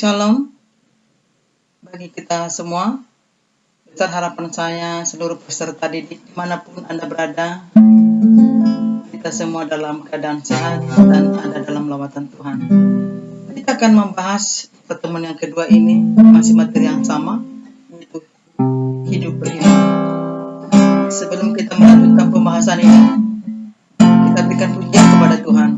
Shalom bagi kita semua. Besar harapan saya seluruh peserta didik dimanapun Anda berada, kita semua dalam keadaan sehat dan ada dalam lawatan Tuhan. Kita akan membahas pertemuan yang kedua ini, masih materi yang sama, yaitu hidup beriman. Sebelum kita melanjutkan pembahasan ini, kita berikan pujian kepada Tuhan.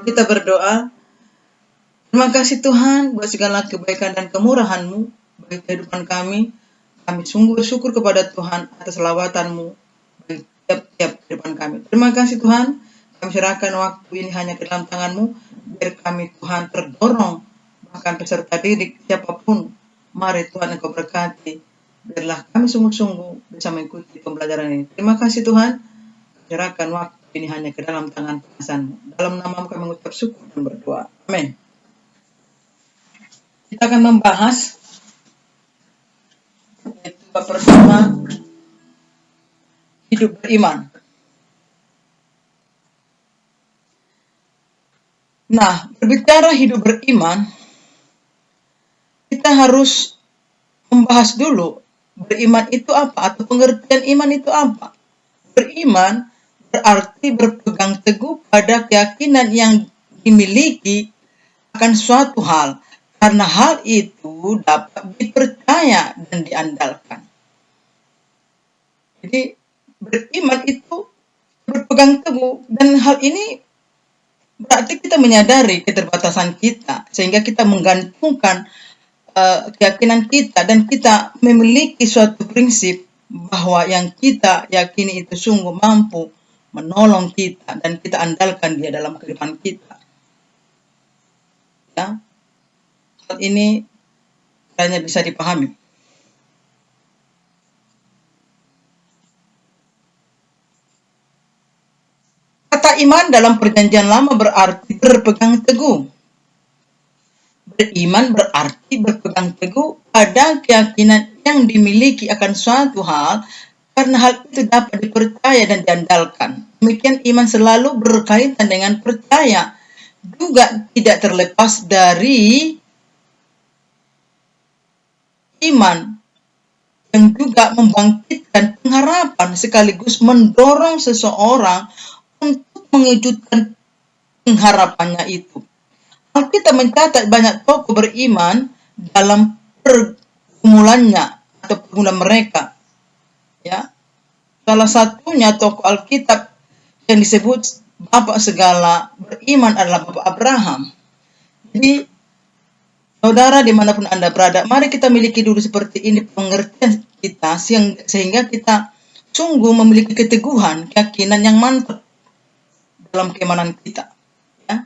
Kita berdoa. Terima kasih Tuhan buat segala kebaikan dan kemurahan-Mu bagi kehidupan kami. Kami sungguh bersyukur kepada Tuhan atas lawatan-Mu bagi tiap-tiap kehidupan kami. Terima kasih Tuhan. Kami serahkan waktu ini hanya ke dalam tangan-Mu. Biar kami Tuhan terdorong, bahkan peserta didik siapapun. Mari Tuhan Engkau berkati. Biarlah kami sungguh-sungguh bisa mengikuti pembelajaran ini. Terima kasih Tuhan. Serahkan waktu ini hanya ke dalam tangan pengasan-Mu. Dalam nama-Mu kami mengucap syukur dan berdoa. Amin. Kita akan membahas yaitu bab pertama, hidup beriman. Nah, berbicara hidup beriman, kita harus membahas dulu beriman itu apa, atau pengertian iman itu apa. Beriman berarti berpegang teguh pada keyakinan yang dimiliki akan suatu hal, karena hal itu dapat dipercaya dan diandalkan. Jadi beriman itu berpegang teguh, dan hal ini berarti kita menyadari keterbatasan kita, sehingga kita menggantungkan keyakinan kita, dan kita memiliki suatu prinsip bahwa yang kita yakini itu sungguh mampu menolong kita dan kita andalkan dia dalam kehidupan kita. Ya, hal ini hanya bisa dipahami. Kata iman dalam perjanjian lama berarti berpegang teguh. Beriman berarti berpegang teguh pada keyakinan yang dimiliki akan suatu hal, karena hal itu dapat dipercaya dan diandalkan. Demikian iman selalu berkaitan dengan percaya, juga tidak terlepas dari iman yang juga membangkitkan pengharapan sekaligus mendorong seseorang untuk mewujudkan pengharapannya itu. Alkitab mencatat banyak tokoh beriman dalam pergumulannya atau pergumulan mereka. Ya, salah satunya tokoh Alkitab yang disebut Bapak segala beriman adalah Bapak Abraham. Jadi, saudara dimanapun Anda berada, mari kita miliki dulu seperti ini pengertian kita, sehingga kita sungguh memiliki keteguhan, keyakinan yang mantap dalam keimanan kita. Ya.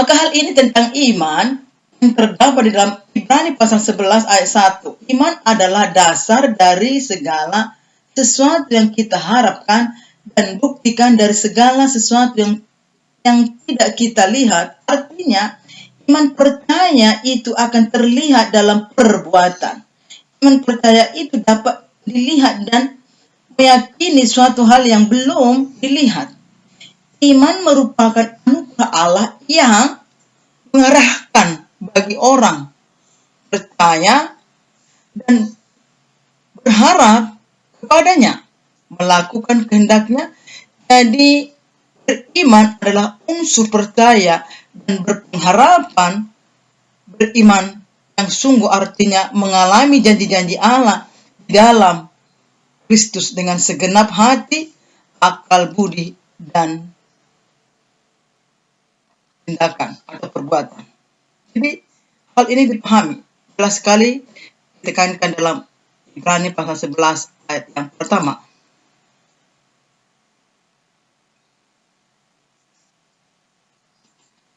Maka hal ini tentang iman yang terdapat di dalam Ibrani pasal 11 ayat 1. Iman adalah dasar dari segala sesuatu yang kita harapkan dan buktikan dari segala sesuatu yang tidak kita lihat. Artinya, iman percaya itu akan terlihat dalam perbuatan. Iman percaya itu dapat dilihat dan meyakini suatu hal yang belum dilihat. Iman merupakan anugerah Allah yang mengarahkan bagi orang percaya dan berharap kepadanya, melakukan kehendaknya. Jadi beriman adalah unsur percaya dan berpengharapan. Beriman yang sungguh artinya mengalami janji-janji Allah di dalam Kristus dengan segenap hati, akal budi, dan tindakan atau perbuatan. Jadi hal ini dipahami. Jelas sekali ditekankan dalam Ibrani pasal 11 ayat yang pertama.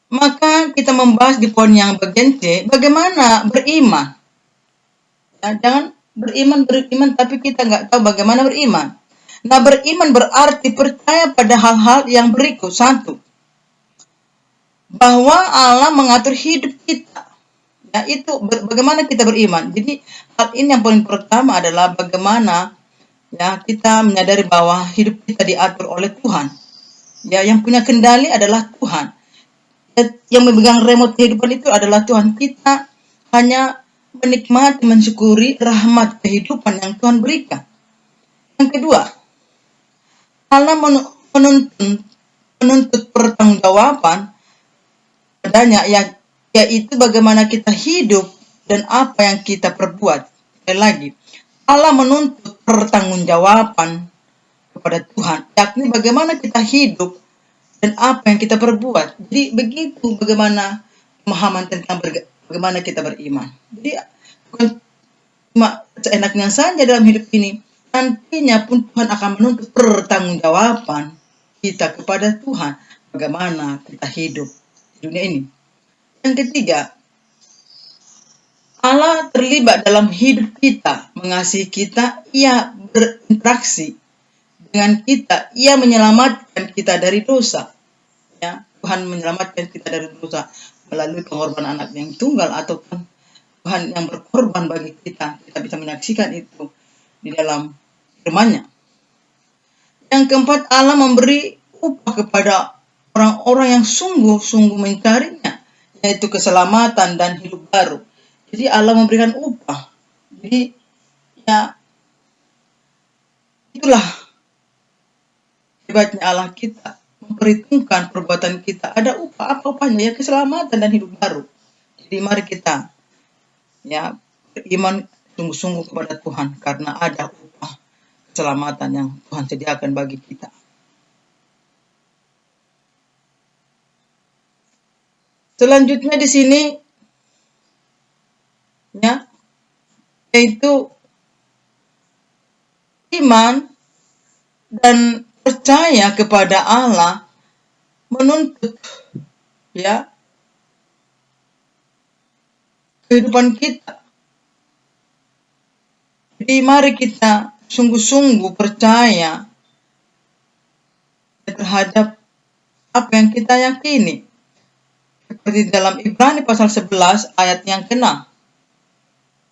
Maka kita membahas di poin yang bagian C, bagaimana beriman. Ya, jangan beriman, tapi kita nggak tahu bagaimana beriman. Nah, beriman berarti percaya pada hal-hal yang berikut. Satu, bahwa Allah mengatur hidup kita. Ya, itu bagaimana kita beriman. Jadi, hal ini yang paling pertama adalah bagaimana ya kita menyadari bahwa hidup kita diatur oleh Tuhan. Ya, yang punya kendali adalah Tuhan. Yang memegang remote kehidupan itu adalah Tuhan. Kita hanya menikmati, mensyukuri rahmat kehidupan yang Tuhan berikan. Yang kedua, Allah menuntut pertanggungjawaban padanya, yaitu bagaimana kita hidup dan apa yang kita perbuat. Sekali lagi, Allah menuntut pertanggungjawaban kepada Tuhan, yakni bagaimana kita hidup dan apa yang kita perbuat. Jadi begitu bagaimana pemahaman tentang bagaimana kita beriman. Jadi bukan cuma seenaknya saja dalam hidup ini. Nantinya pun Tuhan akan menuntut pertanggungjawaban kita kepada Tuhan. Bagaimana kita hidup di dunia ini. Yang ketiga, Allah terlibat dalam hidup kita, mengasihi kita, Ia berinteraksi dengan kita, Ia menyelamatkan kita dari dosa. Ya, Tuhan menyelamatkan kita dari dosa melalui pengorbanan anak yang tunggal, ataupun Tuhan yang berkorban bagi kita. Kita bisa menyaksikan itu di dalam firman-Nya. Yang keempat, Allah memberi upah kepada orang-orang yang sungguh-sungguh mencarinya, yaitu keselamatan dan hidup baru. Jadi Allah memberikan upah. Jadi ya itulah hebatnya Allah kita, memperhitungkan perbuatan kita. Ada upah, apa upahnya? Ya keselamatan dan hidup baru. Jadi mari kita ya beriman sungguh-sungguh kepada Tuhan, karena ada upah keselamatan yang Tuhan sediakan bagi kita. Selanjutnya di sini ya, yaitu iman dan percaya kepada Allah menuntut ya kehidupan kita. Jadi mari kita sungguh-sungguh percaya terhadap apa yang kita yakini. Seperti dalam Ibrani pasal 11 ayat yang ke-6.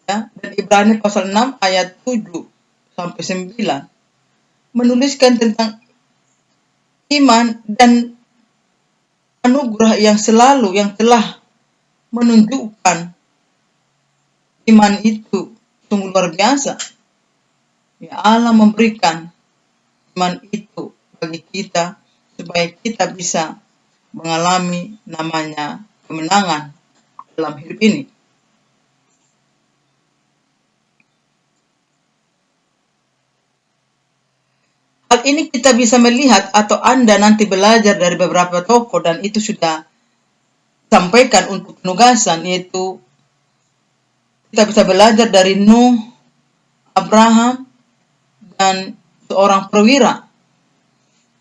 Ya, dan Ibrani pasal 6 ayat 7 sampai 9 menuliskan tentang iman dan anugerah yang selalu yang telah menunjukkan iman itu sungguh luar biasa. Ya, Allah memberikan iman itu bagi kita supaya kita bisa mengalami namanya kemenangan dalam hidup ini. Hal ini kita bisa melihat, atau Anda nanti belajar dari beberapa tokoh, dan itu sudah sampaikan untuk penugasan, yaitu kita bisa belajar dari Nuh, Abraham, dan seorang perwira.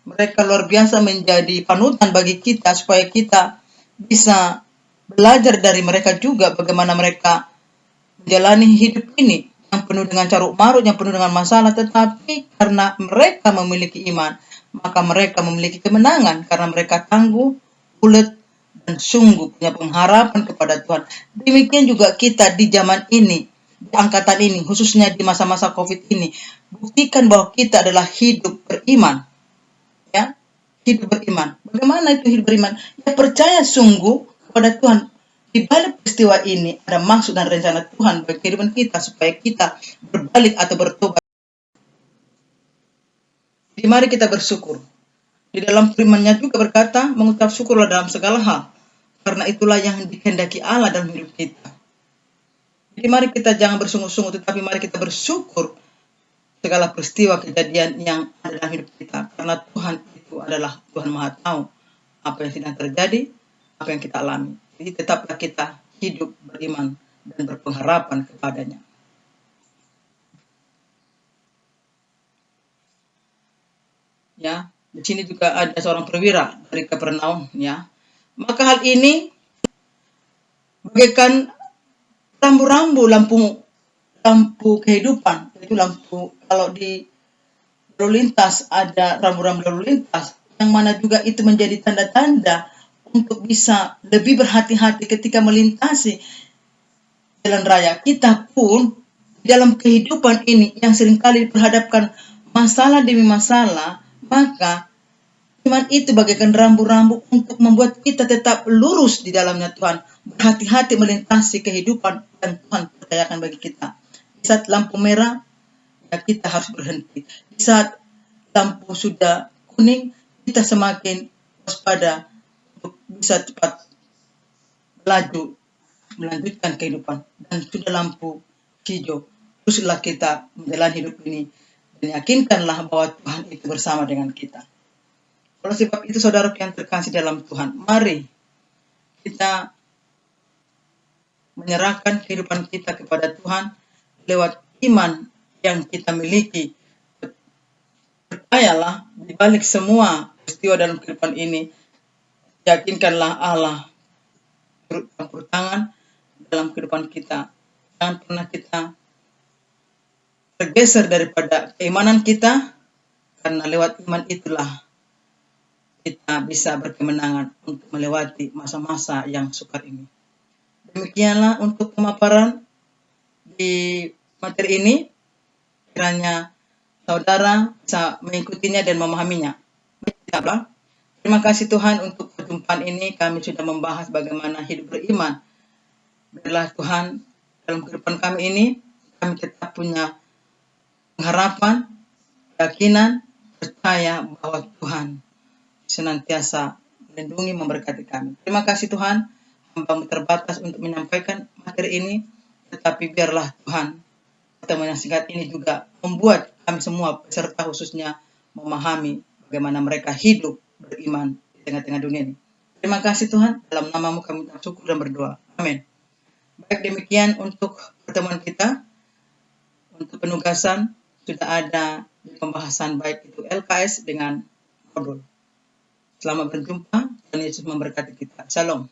Mereka luar biasa menjadi panutan bagi kita, supaya kita bisa belajar dari mereka juga bagaimana mereka menjalani hidup ini yang penuh dengan caruk marut, yang penuh dengan masalah, tetapi karena mereka memiliki iman, maka mereka memiliki kemenangan karena mereka tangguh, ulet, dan sungguh punya pengharapan kepada Tuhan. Demikian juga kita di zaman ini, di angkatan ini, khususnya di masa-masa COVID ini, buktikan bahwa kita adalah hidup beriman. Ya, hidup beriman. Bagaimana itu hidup beriman? Ya, percaya sungguh kepada Tuhan. Di balik peristiwa ini ada maksud dan rencana Tuhan bagi kehidupan kita, supaya kita berbalik atau bertobat. Jadi mari kita bersyukur. Di dalam firman-Nya juga berkata, mengucap syukurlah dalam segala hal, karena itulah yang dikehendaki Allah dalam hidup kita. Jadi mari kita jangan bersungguh-sungguh, tetapi mari kita bersyukur segala peristiwa kejadian yang ada dalam hidup kita. Karena Tuhan itu adalah Tuhan Maha Tahu apa yang sedang terjadi, apa yang kita alami. Jadi tetaplah kita hidup beriman dan berpengharapan kepadanya. Ya, di sini juga ada seorang perwira dari Kapernaum, ya. Maka hal ini bagaikan rambu-rambu lampu kehidupan. Itu lampu, kalau di lalu lintas ada rambu-rambu lalu lintas, yang mana juga itu menjadi tanda-tanda untuk bisa lebih berhati-hati ketika melintasi jalan raya. Kita pun dalam kehidupan ini yang seringkali diperhadapkan masalah demi masalah, maka iman itu bagaikan rambu-rambu untuk membuat kita tetap lurus di dalamnya Tuhan. Berhati-hati melintasi kehidupan yang Tuhan percayakan bagi kita. Di saat lampu merah, ya kita harus berhenti. Di saat lampu sudah kuning, kita semakin waspada untuk bisa cepat melaju, melanjutkan kehidupan. Dan sudah lampu hijau, teruslah kita menjalani hidup ini. Dan yakinkanlah bahwa Tuhan itu bersama dengan kita. Oleh sebab itu, saudara yang terkasih dalam Tuhan, mari kita menyerahkan kehidupan kita kepada Tuhan lewat iman yang kita miliki. Percayalah, di balik semua peristiwa dalam kehidupan ini, yakinkanlah Allah turut campur tangan dalam kehidupan kita. Jangan pernah kita tergeser daripada keimanan kita, karena lewat iman itulah kita bisa berkemenangan untuk melewati masa-masa yang sukar ini. Demikianlah untuk pemaparan di materi ini. Kiranya saudara bisa mengikutinya dan memahaminya. Terima kasih Tuhan untuk perjumpaan ini. Kami sudah membahas bagaimana hidup beriman. Biarlah Tuhan dalam kehidupan kami ini, kami tetap punya pengharapan, keyakinan, percaya bahwa Tuhan senantiasa melindungi, memberkati kami. Terima kasih Tuhan, hamba-Mu terbatas untuk menyampaikan materi ini, tetapi biarlah Tuhan, pertemuan yang singkat ini juga membuat kami semua, peserta khususnya, memahami bagaimana mereka hidup beriman di tengah-tengah dunia ini. Terima kasih Tuhan, dalam nama-Mu kami bersyukur dan berdoa. Amin. Baik, demikian untuk pertemuan kita. Untuk penugasan sudah ada di pembahasan baik itu LKS dengan modul. Selamat berjumpa, Tuhan Yesus memberkati kita. Shalom.